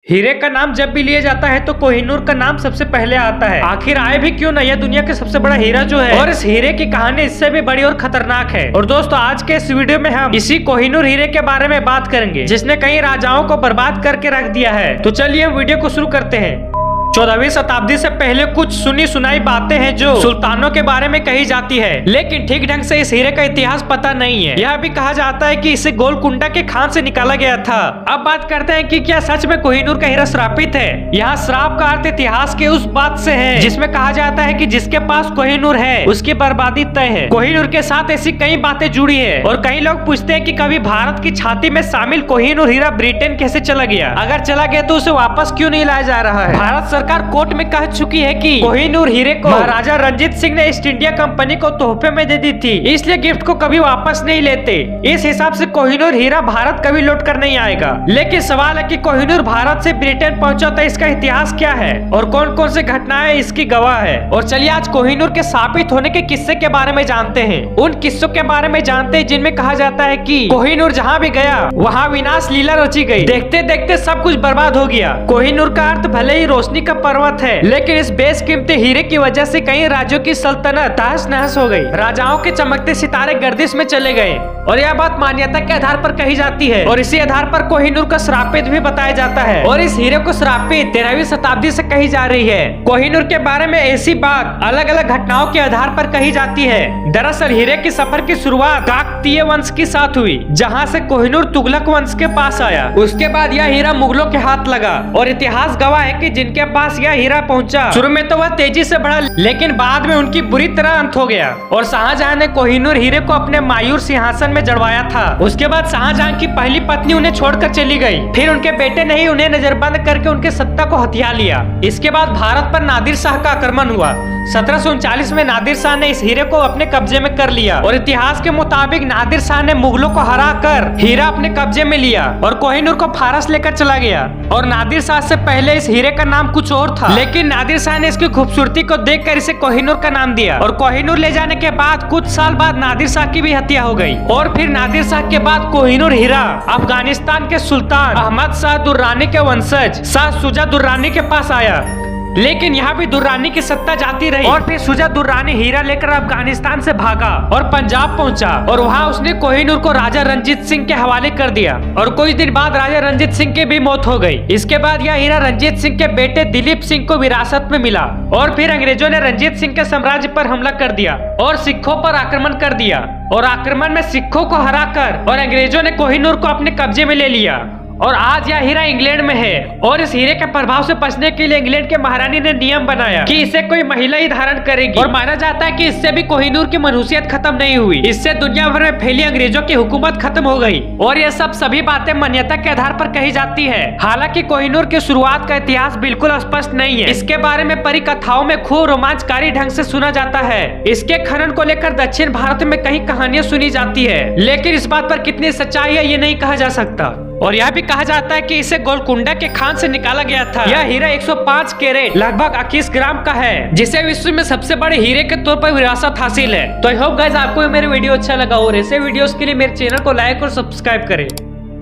हीरे का नाम जब भी लिया जाता है तो कोहिनूर का नाम सबसे पहले आता है। आखिर आए भी क्यों ना, यह दुनिया के सबसे बड़ा हीरा जो है और इस हीरे की कहानी इससे भी बड़ी और खतरनाक है। और दोस्तों, आज के इस वीडियो में हम इसी कोहिनूर हीरे के बारे में बात करेंगे जिसने कई राजाओं को बर्बाद करके रख दिया है। तो चलिए हम वीडियो को शुरू करते हैं। 14वीं शताब्दी से पहले कुछ सुनी सुनाई बातें हैं जो सुल्तानों के बारे में कही जाती है, लेकिन ठीक ढंग से इस हीरे का इतिहास पता नहीं है। यह भी कहा जाता है कि इसे गोलकुंडा के खान से निकाला गया था। अब बात करते हैं कि क्या सच में कोहिनूर का हीरा श्रापित है। यहाँ श्राप का अर्थ इतिहास के उस बात से है जिसमें कहा जाता है कि जिसके पास कोहिनूर है उसकी बर्बादी तय है। कोहिनूर के साथ ऐसी कई बातें जुड़ी है और कई लोग पूछते हैं कि कभी भारत की छाती में शामिल कोहिनूर हीरा ब्रिटेन कैसे चला गया। अगर चला गया तो उसे वापस क्यों नहीं लाया जा रहा है। भारत सरकार कोर्ट में कह चुकी है कि कोहिनूर हीरे को महाराजा रंजीत सिंह ने ईस्ट इंडिया कंपनी को तोहफे में दे दी थी, इसलिए गिफ्ट को कभी वापस नहीं लेते। इस हिसाब से कोहिनूर हीरा भारत कभी लौट कर नहीं आएगा। लेकिन सवाल है कि कोहिनूर भारत से ब्रिटेन पहुंचा था, इसका इतिहास क्या है और कौन कौन से घटनाएं इसकी गवाह है। और चलिए आज कोहिनूर के स्थापित होने के किस्से के बारे में जानते हैं। उन किस्सों के बारे में जानते हैं जिनमें कहा जाता है कि कोहिनूर जहाँ भी गया वहाँ विनाश लीला रची गई। देखते देखते सब कुछ बर्बाद हो गया। कोहिनूर का अर्थ भले ही रोशनी का पर्वत है, लेकिन इस बेशकीमती हीरे की वजह से कई राज्यों की सल्तनत तहस नहस हो गई। राजाओं के चमकते सितारे गर्दिश में चले गए और यह बात मान्यता के आधार पर कही जाती है और इसी आधार पर कोहिनूर का श्रापित भी बताया जाता है। और इस हीरे को श्रापित 13वीं शताब्दी से कही जा रही है। कोहिनूर के बारे में ऐसी बात अलग अलग घटनाओं के आधार पर कही जाती है। दरअसल हीरे की सफर की शुरुआत काकतीय वंश के साथ हुई, जहाँ से कोहिनूर तुगलक वंश के पास आया। उसके बाद यह हीरा मुगलों के हाथ लगा और इतिहास गवाह है कि जिनके पास यह हीरा पहुंचा, शुरू में तो वह तेजी से बढ़ा, लेकिन बाद में उनकी बुरी तरह अंत हो गया और शाहजहां ने कोहिनूर हीरे को अपने मायूर सिंहासन में जड़वाया था। उसके बाद शाहजहां की पहली पत्नी उन्हें छोड़कर चली गई। फिर उनके बेटे ने ही उन्हें नजरबंद करके उनके सत्ता को हथिया लिया। इसके बाद भारत पर नादिर शाह का आक्रमण हुआ। 1739 में नादिर शाह ने इस हीरे को अपने कब्जे में कर लिया और इतिहास के मुताबिक नादिर शाह ने मुगलों को हरा कर हीरा अपने कब्जे में लिया और कोहिनूर को फारस लेकर चला गया। और नादिर शाह से पहले इस हीरे का नाम कुछ और था, लेकिन नादिर शाह ने इसकी खूबसूरती को देखकर इसे कोहिनूर का नाम दिया। और कोहिनूर ले जाने के बाद कुछ साल बाद नादिर शाह की भी हत्या हो गई और फिर नादिर शाह के बाद कोहिनूर हीरा अफगानिस्तान के सुल्तान अहमद शाह दुर्रानी के वंशज शाह शुजा दुर्रानी के पास आया। लेकिन यहाँ भी दुर्रानी की सत्ता जाती रही और फिर शुजा दुर्रानी हीरा लेकर अफगानिस्तान से भागा और पंजाब पहुंचा और वहाँ उसने कोहिनूर को राजा रंजीत सिंह के हवाले कर दिया। और कुछ दिन बाद राजा रंजीत सिंह की भी मौत हो गई। इसके बाद यह हीरा रंजीत सिंह के बेटे दिलीप सिंह को विरासत में मिला और फिर अंग्रेजों ने रंजीत सिंह के साम्राज्य पर हमला कर दिया और सिखों पर आक्रमण कर दिया। और आक्रमण में सिखों को हराकर और अंग्रेजों ने कोहिनूर को अपने कब्जे में ले लिया और आज यह हीरा इंग्लैंड में है। और इस हीरे के प्रभाव से बचने के लिए इंग्लैंड के महारानी ने नियम बनाया कि इसे कोई महिला ही धारण करेगी। और माना जाता है कि इससे भी कोहिनूर की मनुष्यत खत्म नहीं हुई, इससे दुनिया भर में फैली अंग्रेजों की हुकूमत खत्म हो गई। और ये सभी बातें मान्यता के आधार पर कही जाती है। हालांकि कोहिनूर की शुरुआत का इतिहास बिल्कुल स्पष्ट नहीं है। इसके बारे में परिकथाओं में खूब रोमांचकारी ढंग से सुना जाता है। इसके खनन को लेकर दक्षिण भारत में कई कहानियां सुनी जाती है, लेकिन इस बात पर कितनी सच्चाई है ये नहीं कहा जा सकता। और यह भी कहा जाता है कि इसे गोलकुंडा के खान से निकाला गया था। यह हीरा 105 कैरेट लगभग 21 ग्राम का है, जिसे विश्व में सबसे बड़े हीरे के तौर पर विरासत हासिल है। तो आई होप गाइस आपको मेरे वीडियो अच्छा लगा और ऐसे वीडियोस के लिए मेरे चैनल को लाइक और सब्सक्राइब करें।